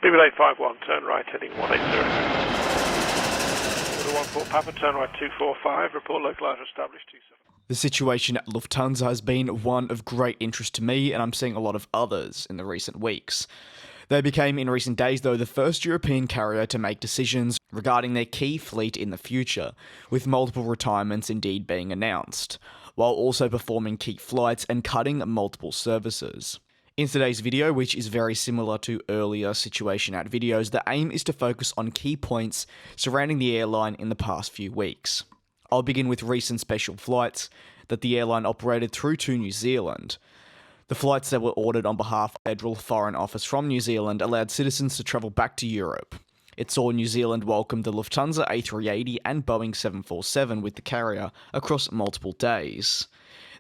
BB851, turn right, heading 180. 14 Papa, turn right 245, report localizer established 27. The situation at Lufthansa has been one of great interest to me, and I'm seeing a lot of others in the recent weeks. They became, in recent days though, the first European carrier to make decisions regarding their key fleet in the future, with multiple retirements indeed being announced, while also performing key flights and cutting multiple services. In today's video, which is very similar to earlier Situation At videos, the aim is to focus on key points surrounding the airline in the past few weeks. I'll begin with recent special flights that the airline operated through to New Zealand. The flights that were ordered on behalf of the Federal Foreign Office from New Zealand allowed citizens to travel back to Europe. It saw New Zealand welcome the Lufthansa A380 and Boeing 747 with the carrier across multiple days.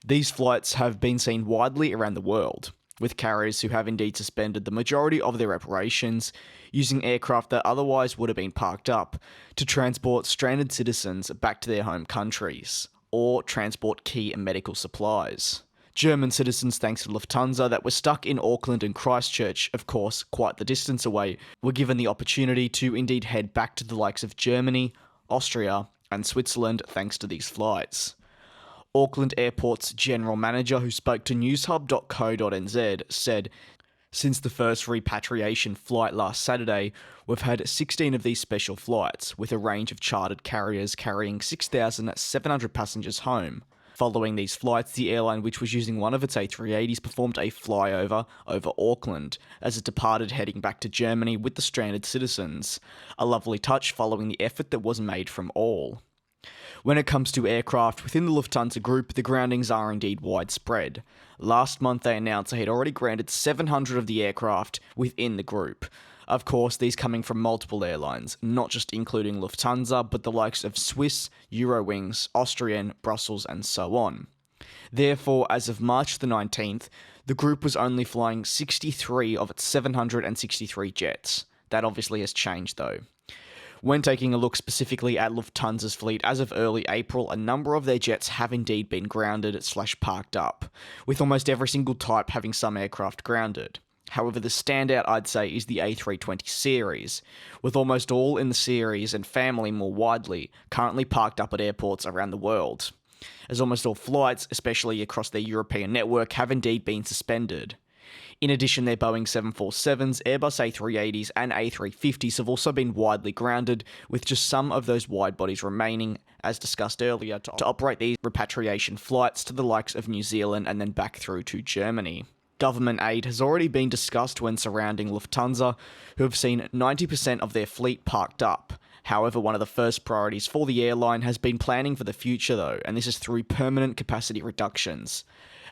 These flights have been seen widely around the world, with carriers who have indeed suspended the majority of their operations, using aircraft that otherwise would have been parked up to transport stranded citizens back to their home countries, or transport key medical supplies. German citizens, thanks to Lufthansa, that were stuck in Auckland and Christchurch, of course quite the distance away, were given the opportunity to indeed head back to the likes of Germany, Austria, and Switzerland thanks to these flights. Auckland Airport's general manager, who spoke to newshub.co.nz, said, "Since the first repatriation flight last Saturday, we've had 16 of these special flights, with a range of chartered carriers carrying 6,700 passengers home. Following these flights, the airline, which was using one of its A380s, performed a flyover over Auckland as it departed heading back to Germany with the stranded citizens. A lovely touch following the effort that was made from all." When it comes to aircraft within the Lufthansa group, the groundings are indeed widespread. Last month they announced they had already grounded 700 of the aircraft within the group. Of course, these coming from multiple airlines, not just including Lufthansa, but the likes of Swiss, Eurowings, Austrian, Brussels, and so on. Therefore, as of March the 19th, the group was only flying 63 of its 763 jets. That obviously has changed though. When taking a look specifically at Lufthansa's fleet, as of early April, a number of their jets have indeed been grounded/parked up, with almost every single type having some aircraft grounded. However, the standout, I'd say, is the A320 series, with almost all in the series and family more widely currently parked up at airports around the world, as almost all flights, especially across their European network, have indeed been suspended. In addition, their Boeing 747s, Airbus A380s, and A350s have also been widely grounded, with just some of those wide bodies remaining, as discussed earlier, to operate these repatriation flights to the likes of New Zealand and then back through to Germany. Government aid has already been discussed when surrounding Lufthansa, who have seen 90% of their fleet parked up. However, one of the first priorities for the airline has been planning for the future though, and this is through permanent capacity reductions.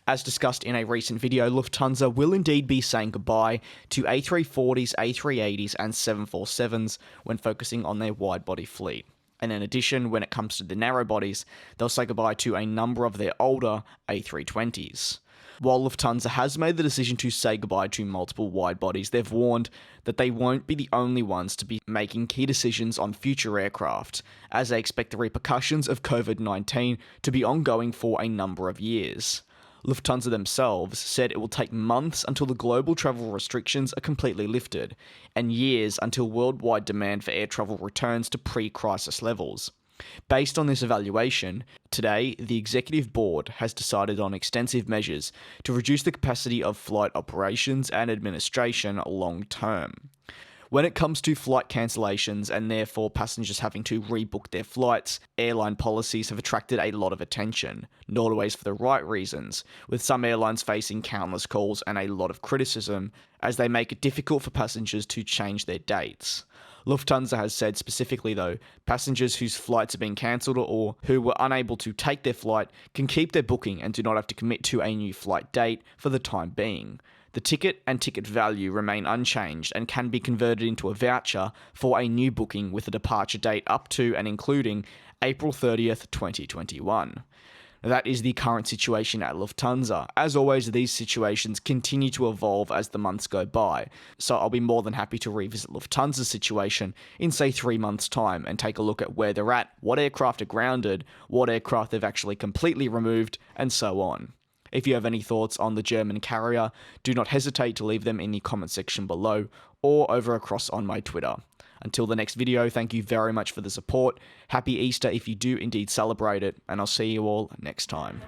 As discussed in a recent video, Lufthansa will indeed be saying goodbye to A340s, A380s, and 747s when focusing on their wide-body fleet. And in addition, when it comes to the narrow bodies, they'll say goodbye to a number of their older A320s. While Lufthansa has made the decision to say goodbye to multiple wide bodies, they've warned that they won't be the only ones to be making key decisions on future aircraft, as they expect the repercussions of COVID-19 to be ongoing for a number of years. Lufthansa themselves said it will take months until the global travel restrictions are completely lifted, and years until worldwide demand for air travel returns to pre-crisis levels. Based on this evaluation, today the executive board has decided on extensive measures to reduce the capacity of flight operations and administration long term. When it comes to flight cancellations and therefore passengers having to rebook their flights, airline policies have attracted a lot of attention, not always for the right reasons, with some airlines facing countless calls and a lot of criticism as they make it difficult for passengers to change their dates. Lufthansa has said specifically though, passengers whose flights have been cancelled or who were unable to take their flight can keep their booking and do not have to commit to a new flight date for the time being. The ticket and ticket value remain unchanged and can be converted into a voucher for a new booking with a departure date up to and including April 30th, 2021. That is the current situation at Lufthansa. As always, these situations continue to evolve as the months go by, so I'll be more than happy to revisit Lufthansa's situation in say 3 months' time and take a look at where they're at, what aircraft are grounded, what aircraft they've actually completely removed, and so on. If you have any thoughts on the German carrier, do not hesitate to leave them in the comment section below or over across on my Twitter. Until the next video, thank you very much for the support. Happy Easter if you do indeed celebrate it, and I'll see you all next time.